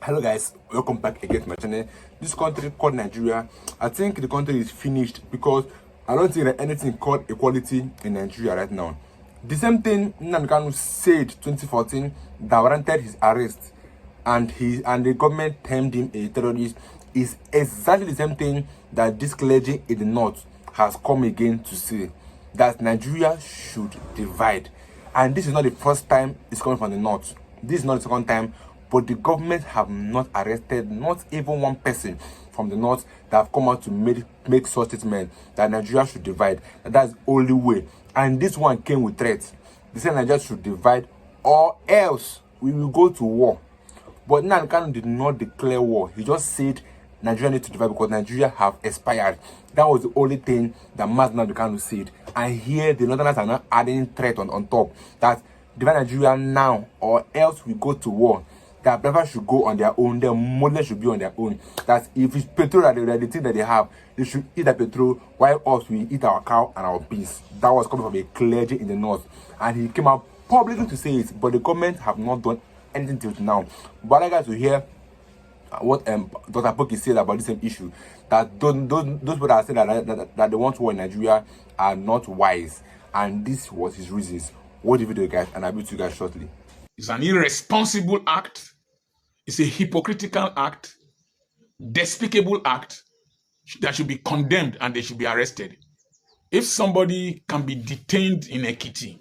Hello guys, welcome back again to my channel. This country called Nigeria, I think the country is finished because I don't think that anything called equality in Nigeria right now. The same thing Nnamdi Kanu said 2014 that warranted his arrest and the government termed him a terrorist is exactly the same thing that this clergy in the north has come again to say, that Nigeria should divide. And this is not the first time it's coming from the north. This is not the second time. But the government have not arrested not even one person from the north that have come out to make such statement that Nigeria should divide. That's the only way. And this one came with threats. They said Nigeria should divide or else we will go to war. But Nnamdi Kanu did not declare war. He just said Nigeria needs to divide because Nigeria have expired. That was the only thing that Nnamdi Kanu said. And here the northerners are now adding threat on top that divide Nigeria now or else we go to war. That brothers should go on their own, their mothers should be on their own. That if it's petrol that the thing that they have, they should eat the petrol while us we eat our cow and our beans. That was coming from a clergy in the north. And he came out publicly to say it, but the government have not done anything till now. But I got to hear what Dr. Apoki said about this same issue. That those people that said that they want war in Nigeria are not wise. And this was his reasons. Watch the video guys, and I'll be to you guys shortly. It's an irresponsible act. It's a hypocritical act, despicable act that should be condemned and they should be arrested. If somebody can be detained in Ekiti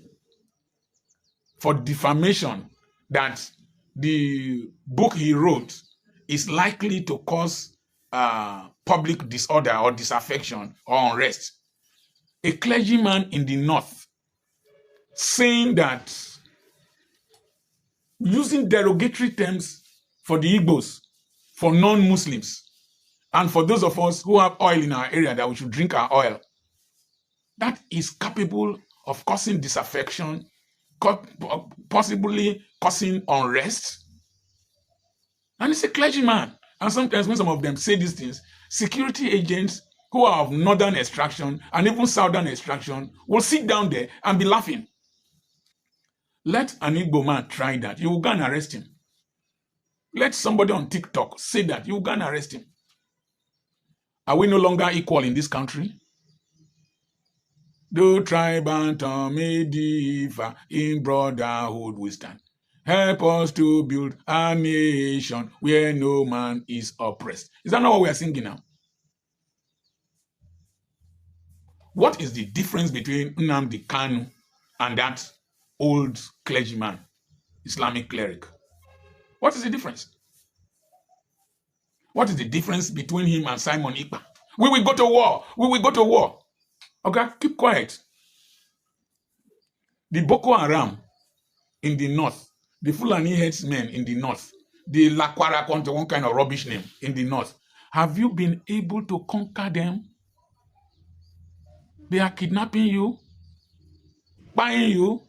for defamation that the book he wrote is likely to cause public disorder or disaffection or unrest, a clergyman in the north saying that using derogatory terms for the Igbos, for non-Muslims, and for those of us who have oil in our area that we should drink our oil, that is capable of causing disaffection, possibly causing unrest. And it's a clergyman. And sometimes when some of them say these things, security agents who are of northern extraction and even southern extraction will sit down there and be laughing. Let an Igbo man try that. You will go and arrest him. Let somebody on TikTok say that. You will go and arrest him. Are we no longer equal in this country? Do tribe and tongue may differ, in brotherhood we stand. Help us to build a nation where no man is oppressed. Is that not what we are singing now? What is the difference between Nnamdi Kanu and that old clergyman, Islamic cleric? What is the difference? What is the difference between him and Simon Ekpa? We will go to war. We will go to war. Okay, keep quiet. The Boko Haram in the north, the Fulani headsmen in the north, the Lakwara, one kind of rubbish name in the north, have you been able to conquer them? They are kidnapping you, buying you,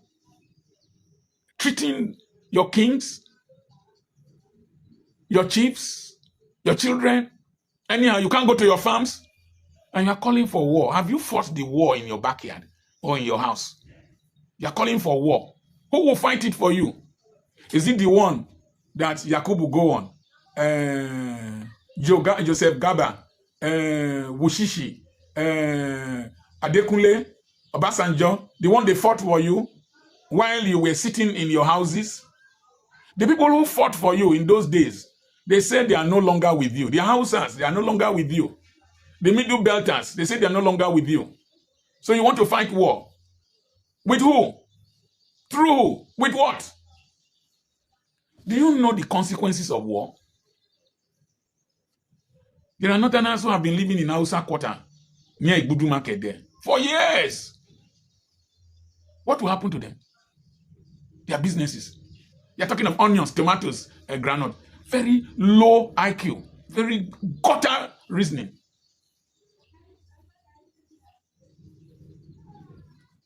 treating your kings, your chiefs, your children. Anyhow, you can't go to your farms and you are calling for war. Have you fought the war in your backyard or in your house? You are calling for war. Who will fight it for you? Is it the one that Yakubu go on? Joseph Gaba, Wushishi, Adekunle, Obasanjo, the one they fought for you while you were sitting in your houses? The people who fought for you in those days, they said they are no longer with you. The Hausas, they are no longer with you. The Middle Belters, they say they are no longer with you. So you want to fight war. With who? Through who? With what? Do you know the consequences of war? There are northerners who have been living in Hausa Quarter, near Igbudu Market there, for years. What will happen to them? Their businesses. You're talking of onions, tomatoes, granite. Very low IQ, very gutter reasoning.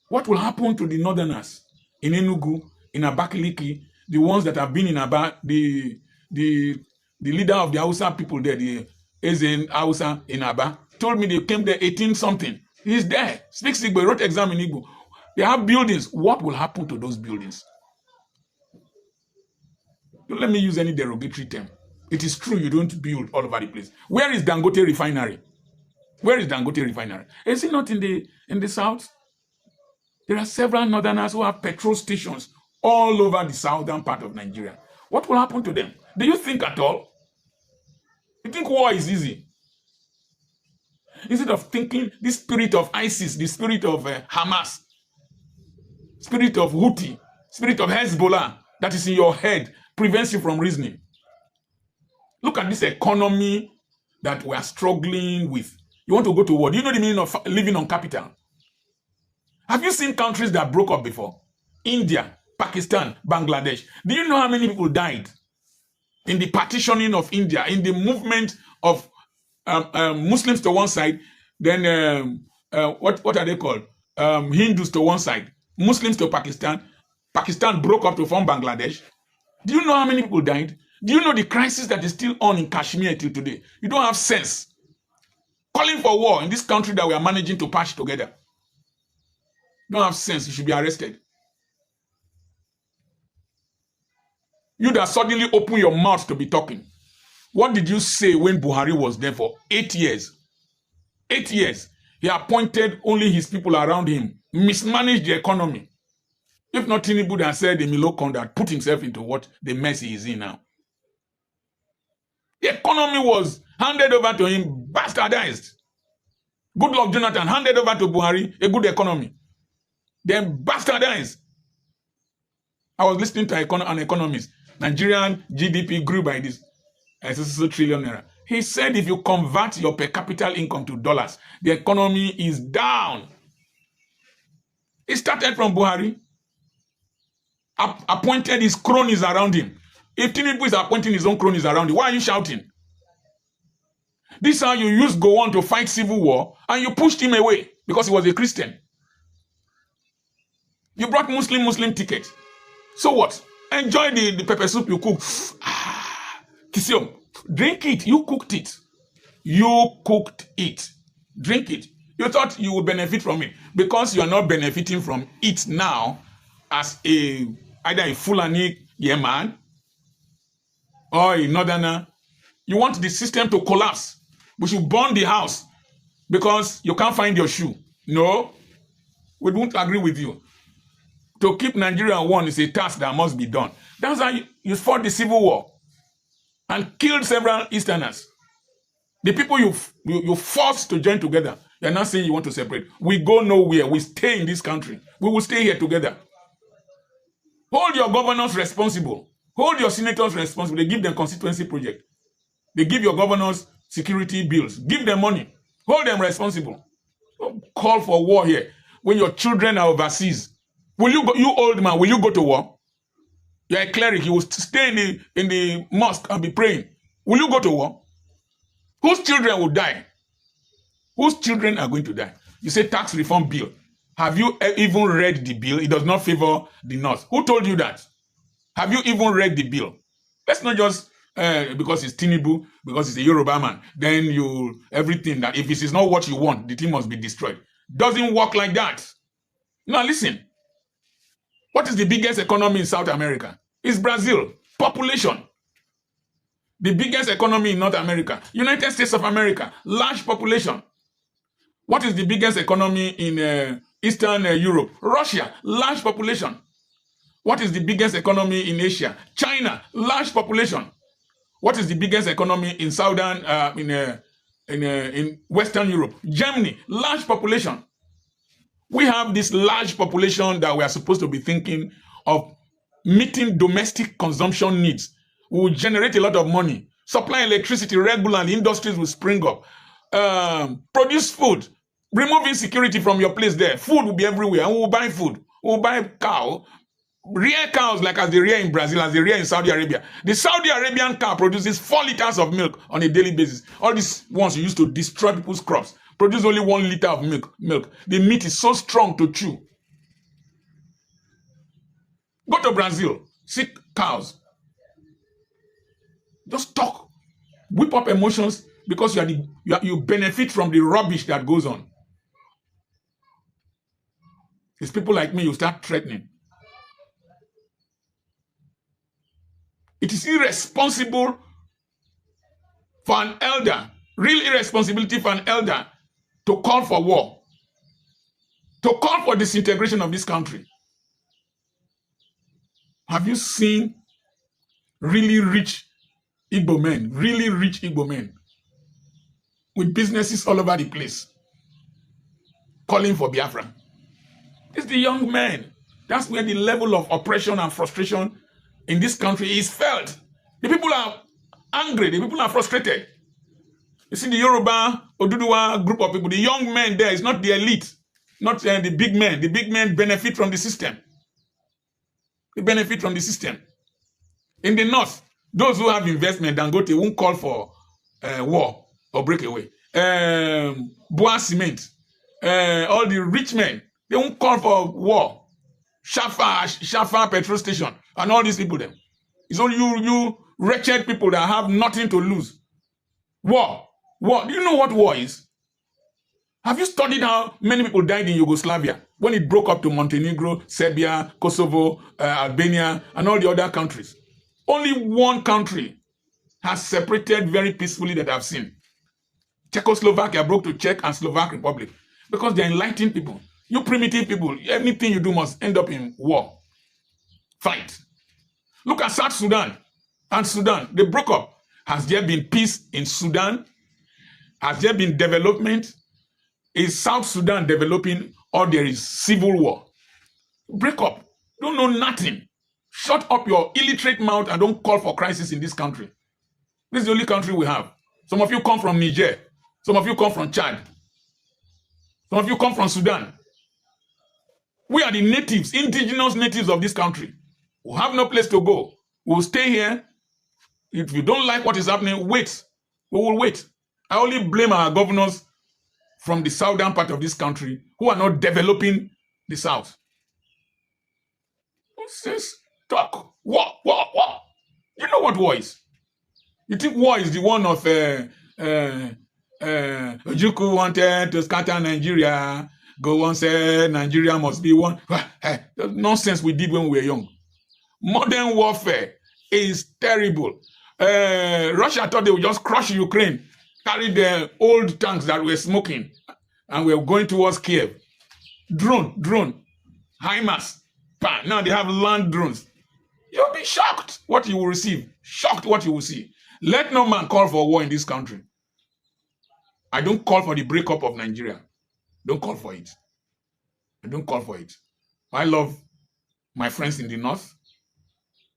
What will happen to the northerners in Enugu, in Abakaliki, the ones that have been in Aba, the leader of the Hausa people there, the Ezen Hausa in Aba, told me they came there 18 something. He's there, speaks Igbo, wrote exam in Igbo. They have buildings. What will happen to those buildings? Don't let me use any derogatory term. It is true you don't build all over the place. Where is Dangote refinery? Where is Dangote refinery? Is it not in the south? There are several northerners who have petrol stations all over the southern part of Nigeria. What will happen to them? Do you think at all? You think war is easy? Instead of thinking this spirit of ISIS, the spirit of Hamas, spirit of Houthi, spirit of Hezbollah that is in your head prevents you from reasoning. Look at this economy that we are struggling with. You want to go to war. Do you know the meaning of living on capital? Have you seen countries that broke up before? India, Pakistan, Bangladesh. Do you know how many people died in the partitioning of India, in the movement of Muslims to one side, then what are they called? Hindus to one side, Muslims to Pakistan. Pakistan broke up to form Bangladesh. Do you know how many people died? Do you know the crisis that is still on in Kashmir till today? You don't have sense. Calling for war in this country that we are managing to patch together. You don't have sense. You should be arrested. You that suddenly open your mouth to be talking. What did you say when Buhari was there for 8 years? 8 years. He appointed only his people around him, mismanaged the economy. If not Tinubu that said Emilio that put himself into what the mess he is in now. The economy was handed over to him, bastardized. Goodluck Jonathan handed over to Buhari a good economy. Then bastardized. I was listening to an economist. Nigerian GDP grew by this trillion naira. He said if you convert your per capita income to dollars, the economy is down. It started from Buhari. Appointed his cronies around him. If Tinubu is appointing his own cronies around him, why are you shouting? This is how you used Gowon to fight civil war, and you pushed him away because he was a Christian. You brought Muslim ticket. So what? Enjoy the pepper soup you cook. Kisium, drink it. You cooked it. You cooked it. Drink it. You thought you would benefit from it. Because you are not benefiting from it now as either a Fulani Yeman or a Northerner. You want the system to collapse. We should burn the house because you can't find your shoe. No, we won't agree with you. To keep Nigeria one is a task that must be done. That's how you fought the civil war and killed several Easterners. The people you forced to join together, you're not saying you want to separate. We go nowhere. We stay in this country. We will stay here together. Hold your governors responsible. Hold your senators responsible. They give them constituency project. They give your governors security bills. Give them money. Hold them responsible. Don't call for war here when your children are overseas. Will you go, you old man, will you go to war? You're a cleric. You will stay in the mosque and be praying. Will you go to war? Whose children will die? Whose children are going to die? You say tax reform bill. Have you even read the bill? It does not favor the North. Who told you that? Have you even read the bill? Let's not just, because it's Tinubu, because it's a Yoruba man, then everything that if it is not what you want, the thing must be destroyed. Doesn't work like that. Now listen. What is the biggest economy in South America? It's Brazil. Population. The biggest economy in North America. United States of America. Large population. What is the biggest economy in Eastern Europe? Russia. Large population. What is the biggest economy in Asia? China. Large population. What is the biggest economy in Southern, in Western Europe? Germany. Large population. We have this large population that we are supposed to be thinking of meeting domestic consumption needs. We will generate a lot of money. Supply electricity regularly. Industries will spring up. Produce food. Remove insecurity from your place there. Food will be everywhere. And we will buy food. We will buy cow. Rear cows like as they rear in Brazil, as they rear in Saudi Arabia. The Saudi Arabian cow produces 4 liters of milk on a daily basis. All these ones you used to destroy people's crops produce only 1 liter of milk. The meat is so strong to chew. Go to Brazil, see cows. Just talk. Whip up emotions because you benefit from the rubbish that goes on. It's people like me you start threatening. It is irresponsible for an elder, real irresponsibility for an elder to call for war, to call for disintegration of this country. Have you seen really rich Igbo men, really rich Igbo men with businesses all over the place calling for Biafra? It's the young men. That's where the level of oppression and frustration in this country is felt. The people are angry. The people are frustrated. You see the Yoruba, Oduduwa group of people, the young men there is not the elite, not the big men. The big men benefit from the system. They benefit from the system. In the north, those who have investment and Dangote won't call for war or breakaway. Boa Cement, all the rich men, they won't call for war. Shafa petrol station, and all these people them. It's only you wretched people that have nothing to lose. War. Do you know what war is? Have you studied how many people died in Yugoslavia when it broke up to Montenegro, Serbia, Kosovo, Albania, and all the other countries? Only one country has separated very peacefully that I've seen. Czechoslovakia broke to Czech and Slovak Republic because they're enlightened people. You primitive people, anything you do must end up in war. Fight. Look at South Sudan and Sudan. They broke up. Has there been peace in Sudan? Has there been development? Is South Sudan developing or there is civil war? Break up. Don't know nothing. Shut up your illiterate mouth and don't call for crisis in this country. This is the only country we have. Some of you come from Niger. Some of you come from Chad. Some of you come from Sudan. We are the natives, indigenous natives of this country. We have no place to go. We'll stay here. If you don't like what is happening, wait. We will wait. I only blame our governors from the southern part of this country who are not developing the south. What's this? Talk. War. You know what war is? You think war is the one of Ojukwu wanted to scatter Nigeria. Go on, say Nigeria must be one. The nonsense we did when we were young. Modern warfare is terrible. Russia thought they would just crush Ukraine, carry the old tanks that were smoking, and we were going towards Kiev. Drone, HIMARS. Now they have land drones. You'll be shocked what you will receive. Shocked what you will see. Let no man call for war in this country. I don't call for the breakup of Nigeria. Don't call for it. I don't call for it. I love my friends in the north,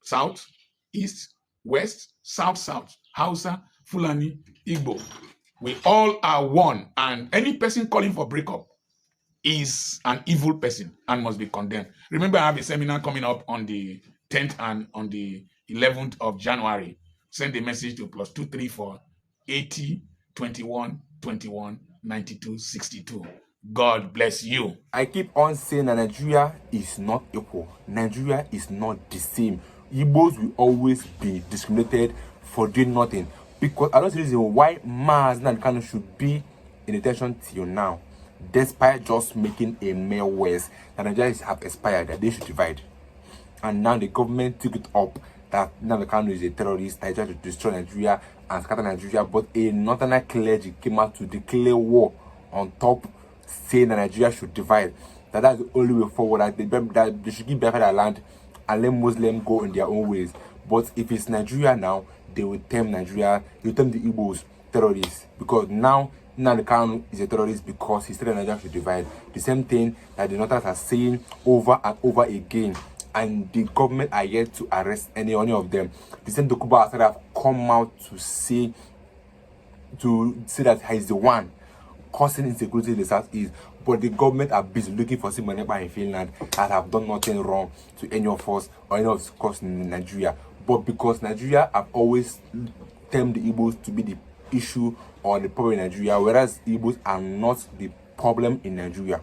south, east, west, south, Hausa, Fulani, Igbo. We all are one, and any person calling for breakup is an evil person and must be condemned. Remember, I have a seminar coming up on the 10th and on the 11th of January. Send a message to +234 80 21 21 92 62. God bless you. I keep on saying that Nigeria is not equal. Nigeria is not the same. Igbos will always be discriminated for doing nothing. Because I don't see the reason why Mars and Kano should be in detention till now. Despite just making a mere worse that Nigerians have expired, that they should divide. And now the government took it up that now the Kano is a terrorist, that tried to destroy Nigeria and scatter Nigeria. But a northern clergy came out to declare war on top, saying that Nigeria should divide. That's the only way forward. That they should give Biafra their land and let Muslims go in their own ways. But if it's Nigeria now, they will term Nigeria, they will term the Igbos terrorists. Because now the Kanu is a terrorist because he said that Nigeria should divide. The same thing that the Northerners are saying over and over again. And the government are yet to arrest any of them. The same Dokuba have come out to say that he is the one causing insecurity in the southeast, but the government are busy looking for someone in Finland that have done nothing wrong to any of us or any of us in Nigeria. But because Nigeria have always termed the Igbos to be the issue or the problem in Nigeria, whereas Igbos are not the problem in Nigeria.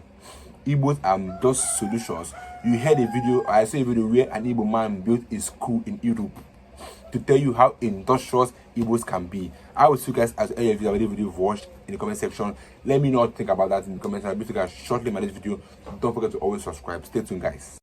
Igbos are just solutions. You heard a video, I saw a video where an Igbo man built a school in Europe to tell you how industrious Igbos can be. I will see you guys as any video you've watched in the comment section. Let me know what you think about that in the comments. I'll be shortly in this video. Don't forget to always subscribe. Stay tuned, guys.